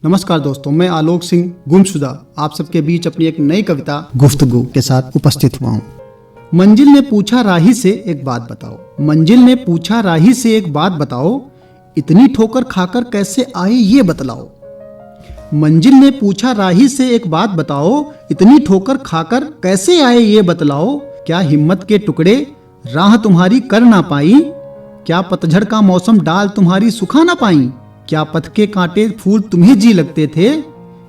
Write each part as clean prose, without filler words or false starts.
नमस्कार दोस्तों, मैं आलोक सिंह गुमशुदा आप सबके बीच अपनी एक नई कविता गुफ्तगू के साथ उपस्थित हुआ हूँ। मंजिल ने पूछा राही से एक बात बताओ। मंजिल ने पूछा राही से एक बात बताओ, इतनी ठोकर खाकर कैसे आए ये बतलाओ। मंजिल ने पूछा राही से एक बात बताओ, इतनी ठोकर खाकर कैसे आए ये बतलाओ। क्या हिम्मत के टुकड़े राह तुम्हारी कर ना पाई, क्या पतझड़ का मौसम डाल तुम्हारी सुखा ना पाई। क्या पथ के कांटे फूल तुम्हें जी लगते थे,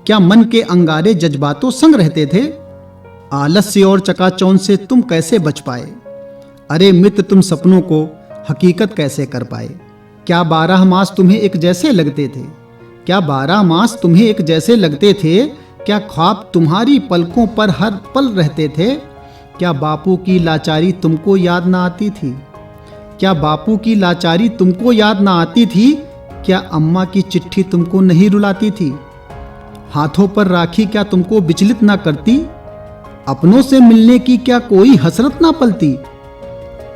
क्या मन के अंगारे जज्बातों संग रहते थे। आलस्य और चकाचौंध से तुम कैसे बच पाए, अरे मित्र तुम सपनों को हकीकत कैसे कर पाए। क्या 12 मास तुम्हें एक जैसे लगते थे, क्या 12 मास तुम्हें एक जैसे लगते थे। क्या ख्वाब तुम्हारी पलकों पर हर पल रहते थे। क्या बापू की लाचारी तुमको याद ना आती थी, क्या बापू की लाचारी तुमको याद ना आती थी। क्या अम्मा की चिट्ठी तुमको नहीं रुलाती थी, हाथों पर राखी क्या तुमको विचलित ना करती। अपनों से मिलने की क्या कोई हसरत ना पलती।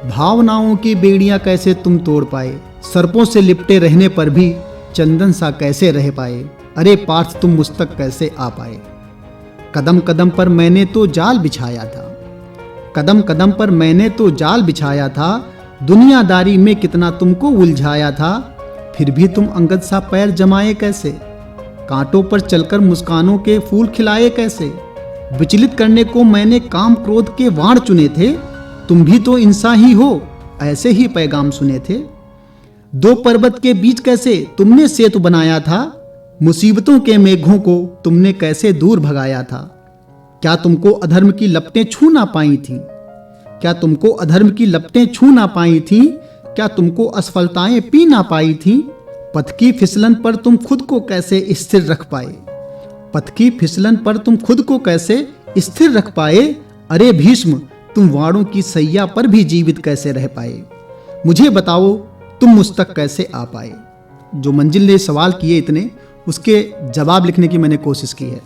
भावनाओं की बेड़ियां कैसे तुम तोड़ पाए, सर्पों से लिपटे रहने पर भी चंदन सा कैसे रह पाए। अरे पार्थ तुम मुझ तक कैसे आ पाए। कदम कदम पर मैंने तो जाल बिछाया था, कदम कदम पर मैंने तो जाल बिछाया था। दुनियादारी में कितना तुमको उलझाया था, फिर भी तुम अंगद सा पैर जमाए कैसे। कांटों पर चलकर मुस्कानों के फूल खिलाए कैसे। विचलित करने को मैंने काम क्रोध के वाण चुने थे, तुम भी तो इंसान ही हो ऐसे ही पैगाम सुने थे। दो पर्वत के बीच कैसे तुमने सेतु बनाया था, मुसीबतों के मेघों को तुमने कैसे दूर भगाया था। क्या तुमको अधर्म की लपटें छू ना पाई थी, क्या तुमको अधर्म की लपटें छू ना पाई थी। क्या तुमको असफलताएं पी ना पाई थी। पथ की फिसलन पर तुम खुद को कैसे स्थिर रख पाए, पथ की फिसलन पर तुम खुद को कैसे स्थिर रख पाए। अरे भीष्म तुम वाणों की सैया पर भी जीवित कैसे रह पाए। मुझे बताओ तुम मुझ तक कैसे आ पाए। जो मंजिल ने सवाल किए इतने, उसके जवाब लिखने की मैंने कोशिश की है।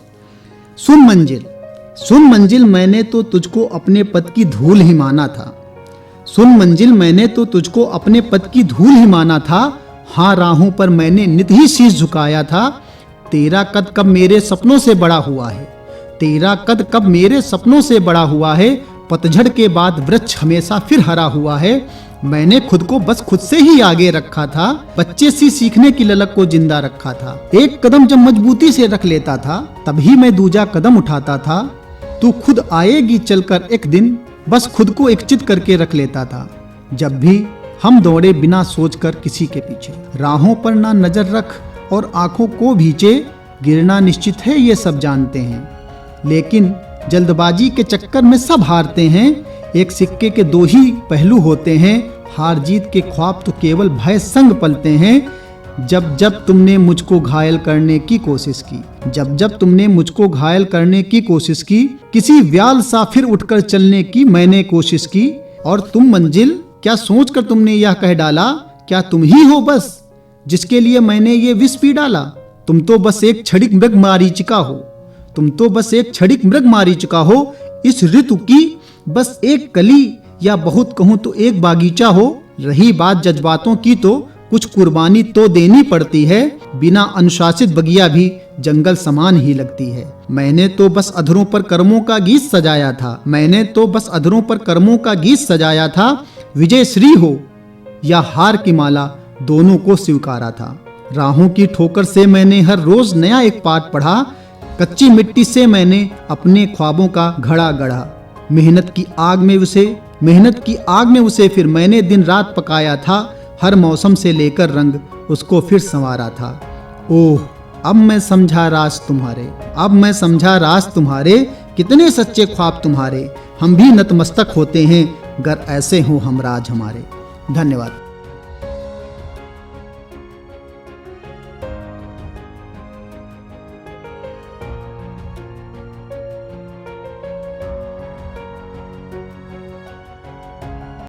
सुन मंजिल, सुन मंजिल मैंने तो तुझको अपने पद की धूल ही माना था। सुन मंजिल मैंने तो तुझको अपने पद की धूल ही माना था। हाँ राहों पर मैंने नित ही शीश झुकाया था। तेरा कद कब मेरे सपनों से बड़ा हुआ है, तेरा कद कब मेरे सपनों से बड़ा हुआ है। पतझड़ के बाद वृक्ष हमेशा फिर हरा हुआ है। मैंने खुद को बस खुद से ही आगे रखा था, बच्चे सी सीखने की ललक को जिंदा रखा था। एक कदम जब मजबूती से रख लेता था, तभी मैं दूजा कदम उठाता था। तू खुद आएगी चलकर एक दिन, बस खुद को एक चित करके रख लेता था। जब भी हम दौड़े बिना सोचकर किसी के पीछे, राहों पर ना नजर रख और आंखों को भींचे। गिरना निश्चित है ये सब जानते हैं, लेकिन जल्दबाजी के चक्कर में सब हारते हैं। एक सिक्के के दो ही पहलू होते हैं, हार जीत के ख्वाब तो केवल भय संग पलते हैं। जब जब तुमने मुझको घायल करने की कोशिश की, जब जब तुमने मुझको घायल करने की कोशिश की, किसी व्याल सा फिर उठकर चलने की मैंने कोशिश की। और तुम मंजिल क्या सोचकर तुमने यह कह डाला, क्या तुम ही हो बस जिसके लिए मैंने ये विष पी डाला। तुम तो बस एक क्षणिक मृग मारीचिका हो, तुम तो बस एक क्षणिक मृग मारीचिका हो। इस ऋतु की बस एक कली, या बहुत कहूं तो एक बागीचा हो। रही बात जज्बातों की तो कुछ कुर्बानी तो देनी पड़ती है, बिना अनुशासित बगिया भी जंगल समान ही लगती है। मैंने तो बस अधरों पर कर्मों का गीत सजाया था, मैंने तो बस अधरों पर कर्मों का गीत सजाया था। विजय श्री हो या हार की माला दोनों को स्वीकारा था। राहों की ठोकर से मैंने हर रोज नया एक पाठ पढ़ा। कच्ची मिट्टी से मैंने अपने ख्वाबों का घड़ा गढ़ा। मेहनत की आग में उसे फिर मैंने दिन रात पकाया था। हर मौसम से लेकर रंग उसको फिर संवारा था। ओह अब मैं समझा राज तुम्हारे, अब मैं समझा राज तुम्हारे। कितने सच्चे ख्वाब तुम्हारे, हम भी नतमस्तक होते हैं गर ऐसे हो हमराज हमारे। धन्यवाद।